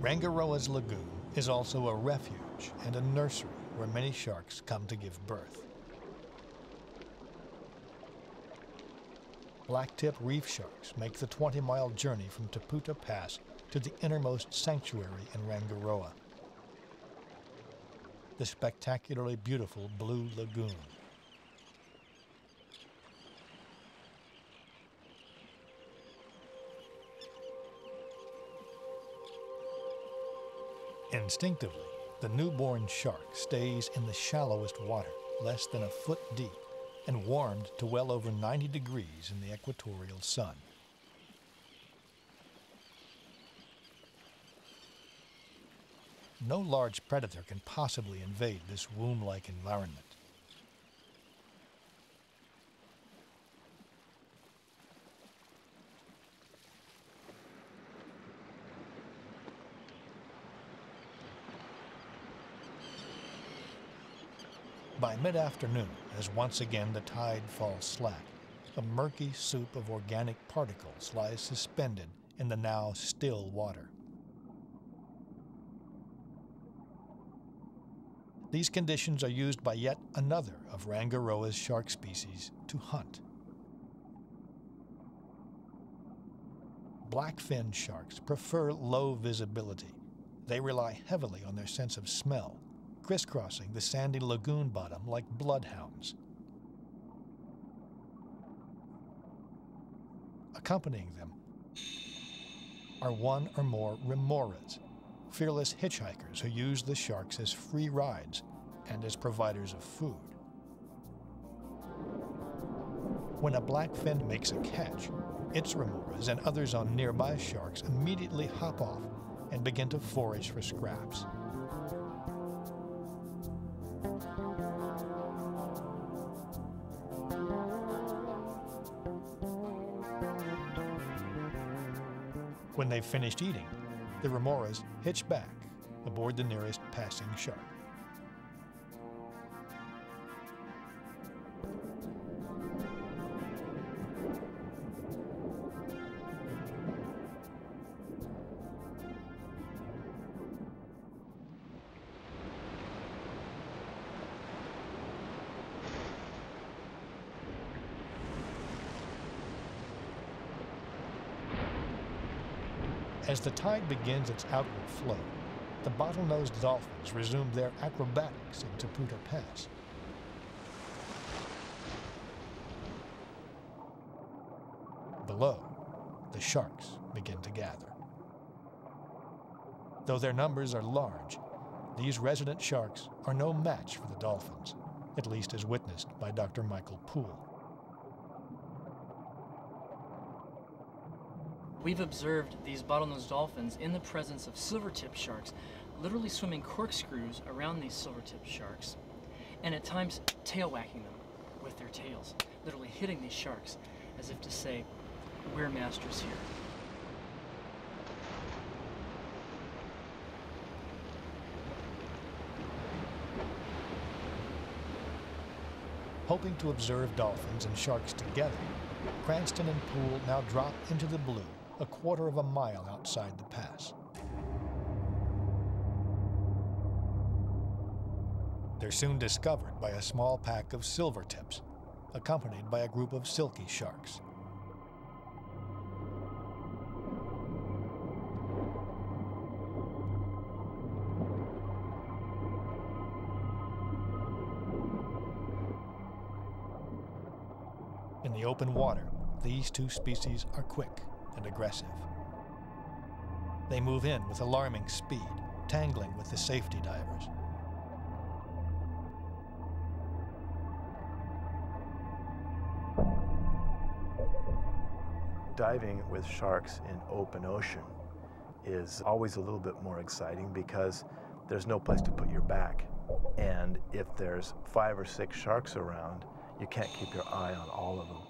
Rangiroa's lagoon is also a refuge and a nursery where many sharks come to give birth. Blacktip reef sharks make the 20-mile journey from Taputa Pass to the innermost sanctuary in Rangiroa, the spectacularly beautiful Blue Lagoon. Instinctively, the newborn shark stays in the shallowest water, less than a foot deep, and warmed to well over 90 degrees in the equatorial sun. No large predator can possibly invade this womb-like environment. By mid-afternoon, as once again the tide falls slack, a murky soup of organic particles lies suspended in the now still water. These conditions are used by yet another of Rangiroa's shark species to hunt. Blackfin sharks prefer low visibility. They rely heavily on their sense of smell, crisscrossing the sandy lagoon bottom like bloodhounds. Accompanying them are one or more remoras, fearless hitchhikers who use the sharks as free rides and as providers of food. When a blackfin makes a catch, its remoras and others on nearby sharks immediately hop off and begin to forage for scraps. When they've finished eating, the remoras hitch back aboard the nearest passing shark. As the tide begins its outward flow, the bottlenose dolphins resume their acrobatics in Taputa Pass. Below, the sharks begin to gather. Though their numbers are large, these resident sharks are no match for the dolphins, at least as witnessed by Dr. Michael Poole. We've observed these bottlenose dolphins in the presence of silvertip sharks, literally swimming corkscrews around these silvertip sharks, and at times tail whacking them with their tails, literally hitting these sharks as if to say, we're masters here. Hoping to observe dolphins and sharks together, Cranston and Poole now drop into the blue a quarter of a mile outside the pass. They're soon discovered by a small pack of silvertips, accompanied by a group of silky sharks. In the open water, these two species are quick and aggressive. They move in with alarming speed, tangling with the safety divers. Diving with sharks in open ocean is always a little bit more exciting because there's no place to put your back. And if there's 5 or 6 sharks around, you can't keep your eye on all of them.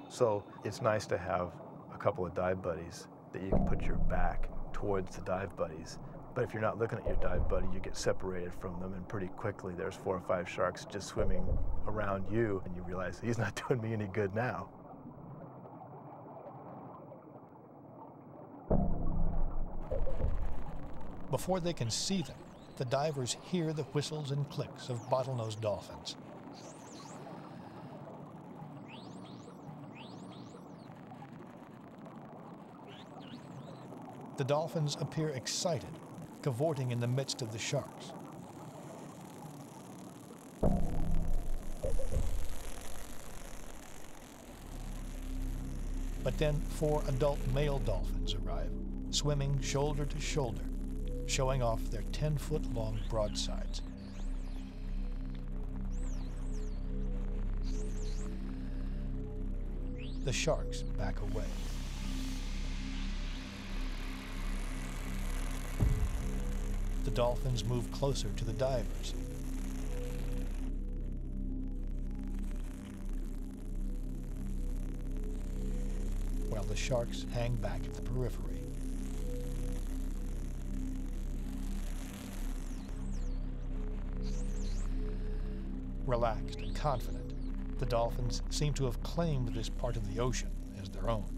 So it's nice to have a couple of dive buddies that you can put your back towards the dive buddies. But if you're not looking at your dive buddy, you get separated from them, and pretty quickly there's 4 or 5 sharks just swimming around you, and you realize he's not doing me any good now. Before they can see them, the divers hear the whistles and clicks of bottlenose dolphins. The dolphins appear excited, cavorting in the midst of the sharks. But then 4 adult male dolphins arrive, swimming shoulder to shoulder, showing off their 10-foot-long broadsides. The sharks back away. The dolphins move closer to the divers. While the sharks hang back at the periphery. Relaxed and confident, the dolphins seem to have claimed this part of the ocean as their own.